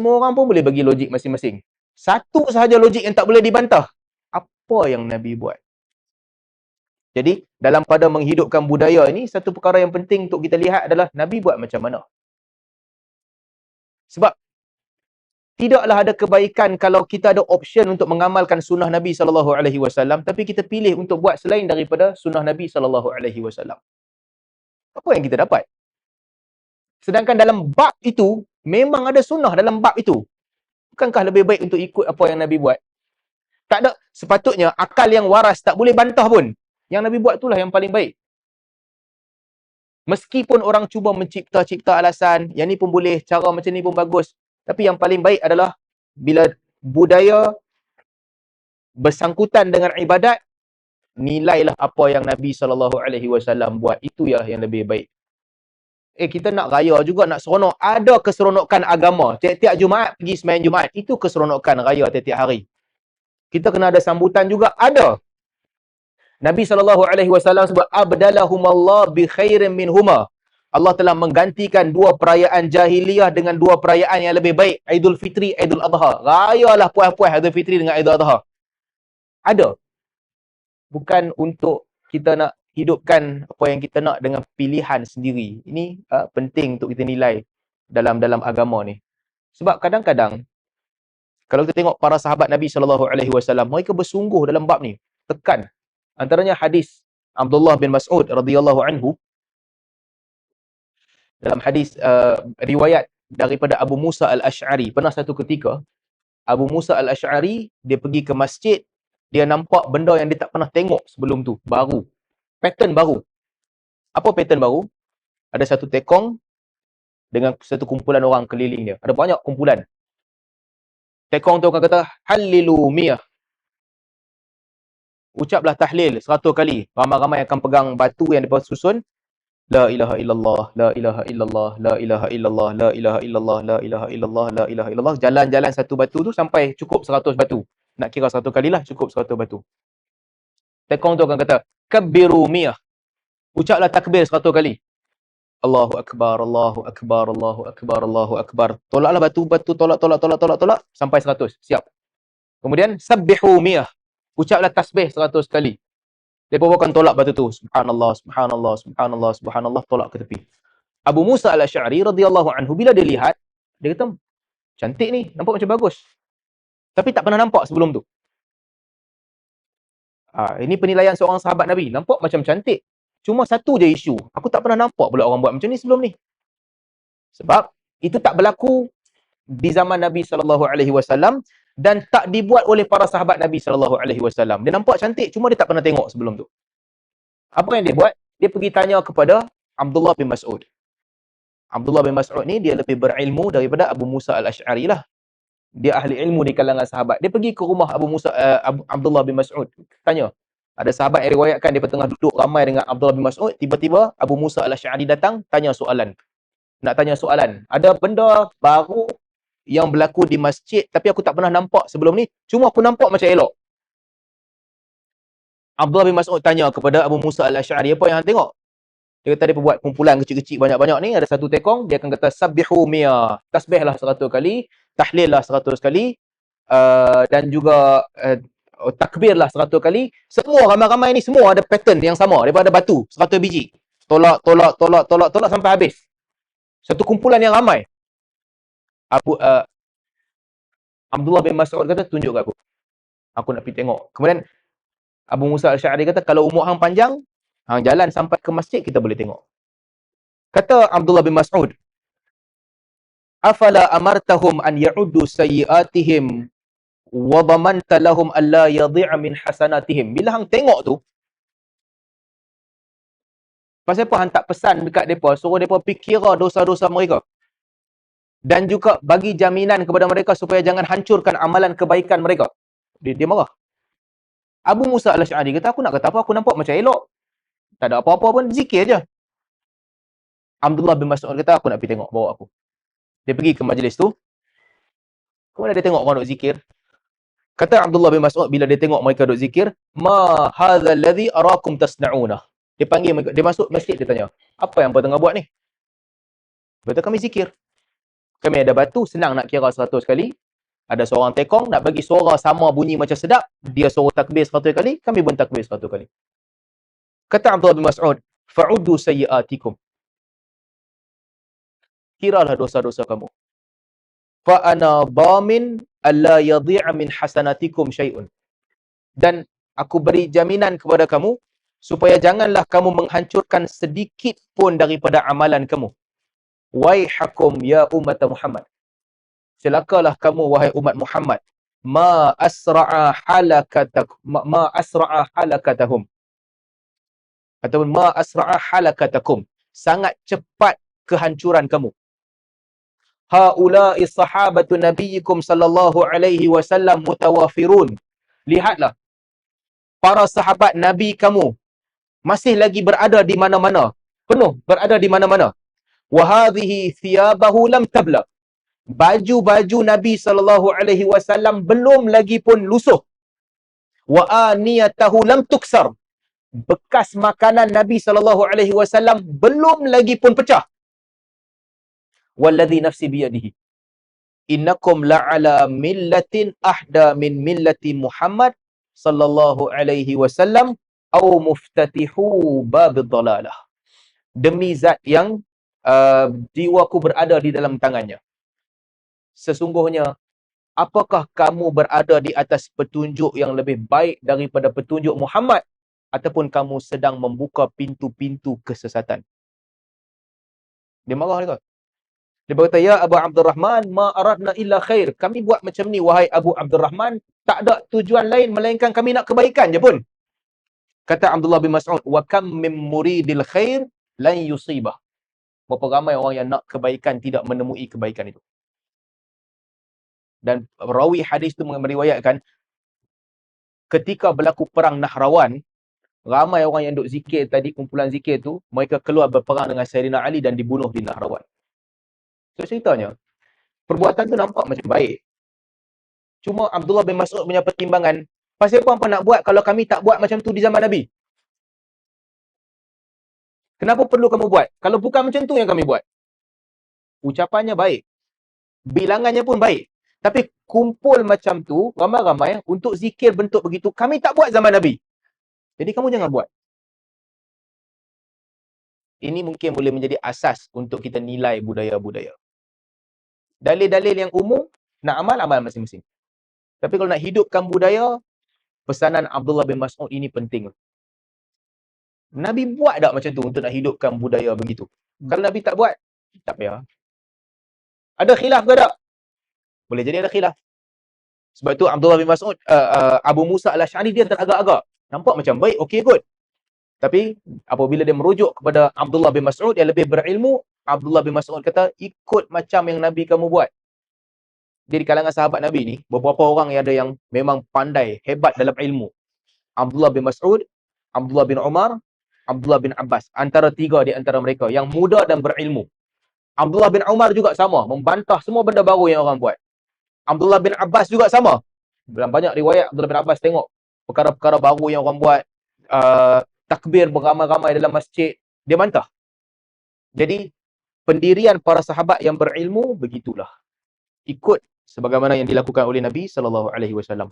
semua orang pun boleh bagi logik masing-masing. Satu sahaja logik yang tak boleh dibantah. Apa yang Nabi buat? Jadi, dalam pada menghidupkan budaya ini, satu perkara yang penting untuk kita lihat adalah Nabi buat macam mana. Sebab, tidaklah ada kebaikan kalau kita ada option untuk mengamalkan sunnah Nabi SAW, tapi kita pilih untuk buat selain daripada sunnah Nabi SAW. Apa yang kita dapat? Sedangkan dalam bab itu, memang ada sunnah dalam bab itu. Bukankah lebih baik untuk ikut apa yang Nabi buat? Tak ada. Sepatutnya, akal yang waras tak boleh bantah pun. Yang Nabi buat itulah yang paling baik. Meskipun orang cuba mencipta-cipta alasan, yang ni pun boleh, cara macam ni pun bagus. Tapi yang paling baik adalah bila budaya bersangkutan dengan ibadat, nilailah apa yang Nabi SAW buat. Itu yang lebih baik. Kita nak raya juga, nak seronok. Ada keseronokan agama. Tiap-tiap Jumaat pergi sembahyang Jumaat. Itu keseronokan raya tiap-tiap hari. Kita kena ada sambutan juga. Ada. Nabi SAW sebut, abdalahumallah bi khairin minhuma. Allah telah menggantikan dua perayaan jahiliyah dengan dua perayaan yang lebih baik. Aidul Fitri, Aidul Adha. Rayalah puas-puas Aidul Fitri dengan Aidul Adha. Ada. Bukan untuk kita nak hidupkan apa yang kita nak dengan pilihan sendiri. Ini penting untuk kita nilai dalam agama ni. Sebab kadang-kadang, kalau kita tengok para sahabat Nabi SAW, mereka bersungguh dalam bab ni. Tekan. Antaranya hadis Abdullah bin Mas'ud radhiyallahu anhu. Dalam hadis riwayat daripada Abu Musa al-Ash'ari. Pernah satu ketika, Abu Musa al-Ash'ari, dia pergi ke masjid, dia nampak benda yang dia tak pernah tengok sebelum tu. Baru. Pattern baru. Apa pattern baru? Ada satu tekong dengan satu kumpulan orang keliling dia. Ada banyak kumpulan. Tekong tu akan kata, Hallilu miyah. Ucaplah tahlil 100 kali. Ramai-ramai akan pegang batu yang mereka susun. La ilaha illallah, la ilaha illallah, la ilaha illallah, la ilaha illallah, la ilaha illallah, la ilaha illallah. Jalan-jalan satu batu tu sampai cukup 100 batu. Nak kira 100 kalilah, cukup 100 batu. Tekong tu akan kata, kabbiru miyah. Ucaplah takbir 100 kali. Allahu akbar, Allahu akbar, Allahu akbar, Allahu akbar. Tolaklah batu-batu, tolak sampai 100. Siap. Kemudian sabbihu miyah. Ucaplah tasbih 100 kali. Mereka akan tolak batu tu. Subhanallah, subhanallah, subhanallah, subhanallah. Tolak ke tepi. Abu Musa al-Ash'ari radhiyallahu anhu, bila dia lihat, dia kata, cantik ni, nampak macam bagus. Tapi tak pernah nampak sebelum tu. Ini penilaian seorang sahabat Nabi. Nampak macam cantik. Cuma satu je isu. Aku tak pernah nampak pula orang buat macam ni sebelum ni. Sebab itu tak berlaku di zaman Nabi SAW dan tak dibuat oleh para sahabat Nabi SAW. Dia nampak cantik, cuma dia tak pernah tengok sebelum tu. Apa yang dia buat? Dia pergi tanya kepada Abdullah bin Mas'ud. Abdullah bin Mas'ud ni dia lebih berilmu daripada Abu Musa al-Ash'ari lah. Dia ahli ilmu di kalangan sahabat. Dia pergi ke rumah Abdullah bin Mas'ud. Tanya. Ada sahabat yang riwayatkan dia tengah duduk ramai dengan Abdullah bin Mas'ud. Tiba-tiba Abu Musa al-Ash'ari datang, tanya soalan. Nak tanya soalan. Ada benda baru yang berlaku di masjid, tapi aku tak pernah nampak sebelum ni. Cuma aku nampak macam elok. Abdullah bin Mas'ud tanya kepada Abu Musa al-Ash'ari, apa yang tengok? Dia kata dia buat kumpulan kecil-kecil banyak-banyak ni, ada satu tekong, dia akan kata sabbihu miyah, tasbihlah 100 kali, tahlillah 100 kali, dan juga takbirlah 100 kali. Semua ramai-ramai ni semua ada pattern yang sama, daripada batu 100 biji. Tolak sampai habis. Satu kumpulan yang ramai. Abdullah bin Mas'ud kata, tunjuk kat aku. Aku nak pergi tengok. Kemudian Abu Musa al-Sy'ari kata, kalau umur hang panjang, hang jalan sampai ke masjid, kita boleh tengok. Kata Abdullah bin Mas'ud, afala amartahum an ya'uddu sayyi'atihim wa dhamanta lahum alla yadhi'a min hasanatihim. Bila hang tengok tu, pasal apa hang tak pesan dekat depa, suruh depa fikira dosa-dosa mereka. Dan juga bagi jaminan kepada mereka supaya jangan hancurkan amalan kebaikan mereka. Dia marah. Abu Musa al-Ash'ari kata, aku nak kata apa? Aku nampak macam elok. Tak ada apa-apa pun, zikir je. Abdullah bin Mas'ud kata, aku nak pergi tengok, bawa aku. Dia pergi ke majlis tu. Kemudian dia tengok orang duk zikir. Kata Abdullah bin Mas'ud, bila dia tengok mereka duk zikir, ma hadha alladhi arakum tasna'una. Dia panggil mereka, dia masuk masjid, dia tanya, apa yang kau tengah buat ni? Kata, kami zikir. Kami ada batu, senang nak kira 100 kali. Ada seorang tekong, nak bagi suara sama bunyi macam sedap, dia suruh takbir 100 kali, kami pun takbir 100 kali. Kata Abdullah bin Mas'ud, fa'uddu sayyi'atikum. Kiralah dosa-dosa kamu. Fa'ana dhamin alla yadhi'a min hasanatikum syai'un. Dan aku beri jaminan kepada kamu, supaya janganlah kamu menghancurkan sedikit pun daripada amalan kamu. Waihakum ya umat Muhammad. Celakalah kamu wahai umat Muhammad. Ma asra'a halakatahum. Ataupun ma asra'a halakatakum. Sangat cepat kehancuran kamu. Haula'i sahabatu nabiyyikum sallallahu alaihi wasallam mutawafirun. Lihatlah, para sahabat Nabi kamu masih lagi berada di mana-mana. Penuh berada di mana-mana. Wa hadhihi thiyabahu lam tabla. Baju-baju Nabi SAW belum lagi pun lusuh. Wa aniyatahu lam tuksar. Bekas makanan Nabi SAW belum lagi pun pecah. Walladhi nafsi biyadihi. Innakum la'ala millatin ahda min millati Muhammad sallallahu alaihi wasallam au muftatihu babid dalalah. Demi zat yang jiwaku berada di dalam tangannya. Sesungguhnya, apakah kamu berada di atas petunjuk yang lebih baik daripada petunjuk Muhammad? Ataupun kamu sedang membuka pintu-pintu kesesatan? Dia marah dia. Dia berkata, ya Abu Abdurrahman, ma aradna illa khair. Kami buat macam ni, wahai Abu Abdurrahman, tak ada tujuan lain melainkan kami nak kebaikan je pun. Kata Abdullah bin Mas'ud, wa kam min muridil khair lan yusibah. Berapa ramai orang yang nak kebaikan tidak menemui kebaikan itu. Dan rawi hadis itu meriwayatkan, ketika berlaku perang Nahrawan, ramai orang yang duk zikir tadi, kumpulan zikir tu, mereka keluar berperang dengan Sayyidina Ali dan dibunuh di Nahrawan. So ceritanya, perbuatan tu nampak macam baik. Cuma Abdullah bin Mas'ud punya pertimbangan, pasal apa nak buat kalau kami tak buat macam tu di zaman Nabi? Kenapa perlu kamu buat? Kalau bukan macam tu yang kami buat. Ucapannya baik. Bilangannya pun baik. Tapi kumpul macam tu, ramai-ramai untuk zikir bentuk begitu, kami tak buat zaman Nabi. Jadi kamu jangan buat. Ini mungkin boleh menjadi asas untuk kita nilai budaya-budaya. Dalil-dalil yang umum, nak amal masing-masing. Tapi kalau nak hidupkan budaya, pesanan Abdullah bin Mas'ud ini penting. Nabi buat tak macam tu untuk nak hidupkan budaya begitu? Kalau Nabi tak buat, tak payah. Ada khilaf ke tak? Boleh jadi ada khilaf. Sebab tu Abdullah bin Mas'ud, Abu Musa al-Asy'ari dia teragak-agak. Nampak macam baik, okey kot. Tapi apabila dia merujuk kepada Abdullah bin Mas'ud yang lebih berilmu, Abdullah bin Mas'ud kata, ikut macam yang Nabi kamu buat. Dia di kalangan sahabat Nabi ni, beberapa orang yang ada yang memang pandai, hebat dalam ilmu. Abdullah bin Mas'ud, Abdullah bin Umar, Abdullah bin Abbas. Antara tiga di antara mereka yang muda dan berilmu. Abdullah bin Umar juga sama, membantah semua benda baru yang orang buat. Abdullah bin Abbas juga sama. Dalam banyak riwayat, Abdullah bin Abbas tengok perkara-perkara baru yang orang buat, takbir beramai-ramai dalam masjid, dia bantah. Jadi, pendirian para sahabat yang berilmu, begitulah. Ikut sebagaimana yang dilakukan oleh Nabi SAW.